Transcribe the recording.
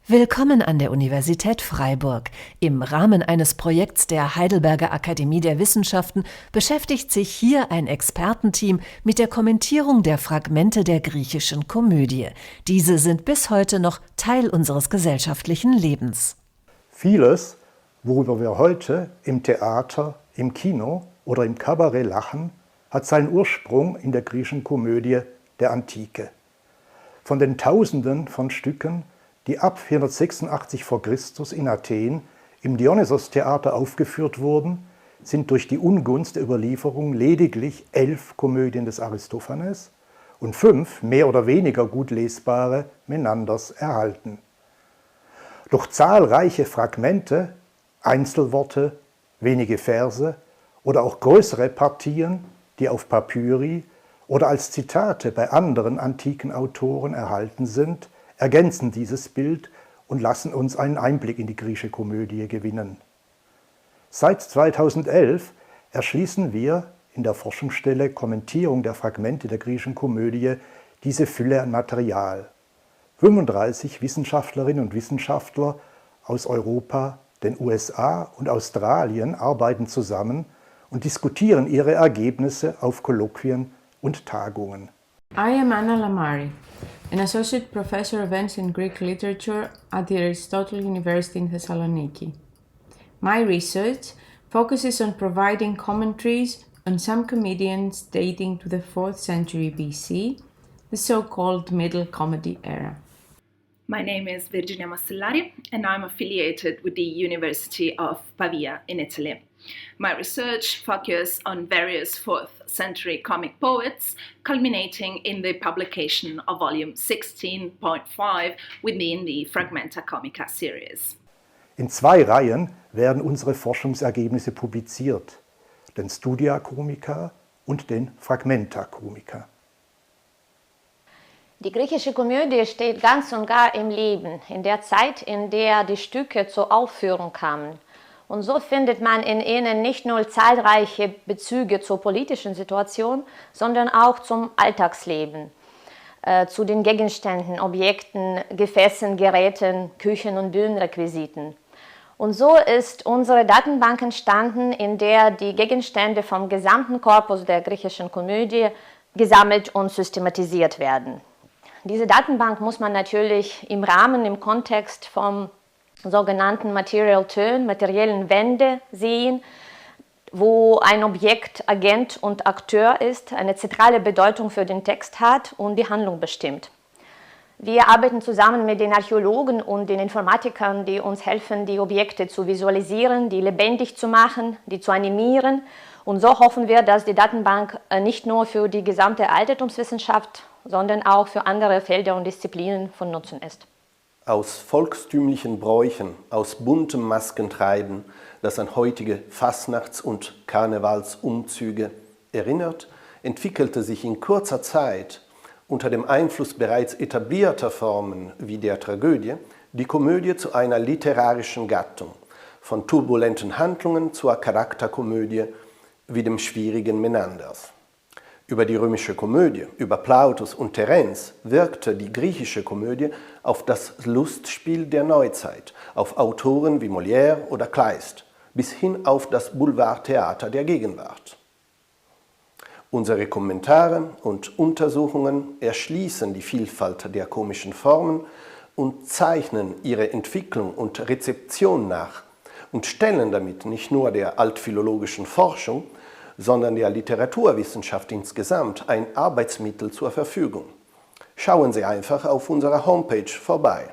Willkommen an der Universität Freiburg. Im Rahmen eines Projekts der Heidelberger Akademie der Wissenschaften beschäftigt sich hier ein Expertenteam mit der Kommentierung der Fragmente der griechischen Komödie. Diese sind bis heute noch Teil unseres gesellschaftlichen Lebens. Vieles, worüber wir heute im Theater, im Kino oder im Kabarett lachen, hat seinen Ursprung in der griechischen Komödie der Antike. Von den Tausenden von Stücken, die ab 486 v. Chr. in Athen im Dionysos-Theater aufgeführt wurden, sind durch die Ungunst der Überlieferung lediglich 11 Komödien des Aristophanes und 5 mehr oder weniger gut lesbare Menanders erhalten. Durch zahlreiche Fragmente, Einzelworte, wenige Verse oder auch größere Partien, die auf Papyri oder als Zitate bei anderen antiken Autoren erhalten sind, ergänzen dieses Bild und lassen uns einen Einblick in die griechische Komödie gewinnen. Seit 2011 erschließen wir in der Forschungsstelle Kommentierung der Fragmente der griechischen Komödie diese Fülle an Material. 35 Wissenschaftlerinnen und Wissenschaftler aus Europa, den USA und Australien arbeiten zusammen und diskutieren ihre Ergebnisse auf Kolloquien und Tagungen. I am Anna Lamari, an Associate Professor of Ancient Greek Literature at the Aristotle University in Thessaloniki. My research focuses on providing commentaries on some comedians dating to the 4th century BC, the so-called Middle Comedy era. My name is Virginia Mastellari and I'm affiliated with the University of Pavia in Italy. My research focuses on various 4th century comic poets, culminating in the publication of volume 16.5 within the Fragmenta Comica series. In 2 Reihen werden unsere Forschungsergebnisse publiziert, den Studia Comica und den Fragmenta Comica. Die griechische Komödie steht ganz und gar im Leben, in der Zeit, in der die Stücke zur Aufführung kamen. Und so findet man in ihnen nicht nur zahlreiche Bezüge zur politischen Situation, sondern auch zum Alltagsleben, zu den Gegenständen, Objekten, Gefäßen, Geräten, Küchen- und Bühnenrequisiten. Und so ist unsere Datenbank entstanden, in der die Gegenstände vom gesamten Korpus der griechischen Komödie gesammelt und systematisiert werden. Diese Datenbank muss man natürlich im Kontext vom sogenannten Material Turn, materiellen Wende sehen, wo ein Objekt Agent und Akteur ist, eine zentrale Bedeutung für den Text hat und die Handlung bestimmt. Wir arbeiten zusammen mit den Archäologen und den Informatikern, die uns helfen, die Objekte zu visualisieren, die lebendig zu machen, die zu animieren. Und so hoffen wir, dass die Datenbank nicht nur für die gesamte Altertumswissenschaft, sondern auch für andere Felder und Disziplinen von Nutzen ist. Aus volkstümlichen Bräuchen, aus buntem Maskentreiben, das an heutige Fastnachts- und Karnevalsumzüge erinnert, entwickelte sich in kurzer Zeit unter dem Einfluss bereits etablierter Formen wie der Tragödie die Komödie zu einer literarischen Gattung, von turbulenten Handlungen zur Charakterkomödie wie dem schwierigen Menanders. Über die römische Komödie, über Plautus und Terenz wirkte die griechische Komödie auf das Lustspiel der Neuzeit, auf Autoren wie Molière oder Kleist, bis hin auf das Boulevardtheater der Gegenwart. Unsere Kommentare und Untersuchungen erschließen die Vielfalt der komischen Formen und zeichnen ihre Entwicklung und Rezeption nach und stellen damit nicht nur der altphilologischen Forschung, sondern der Literaturwissenschaft insgesamt ein Arbeitsmittel zur Verfügung. Schauen Sie einfach auf unserer Homepage vorbei.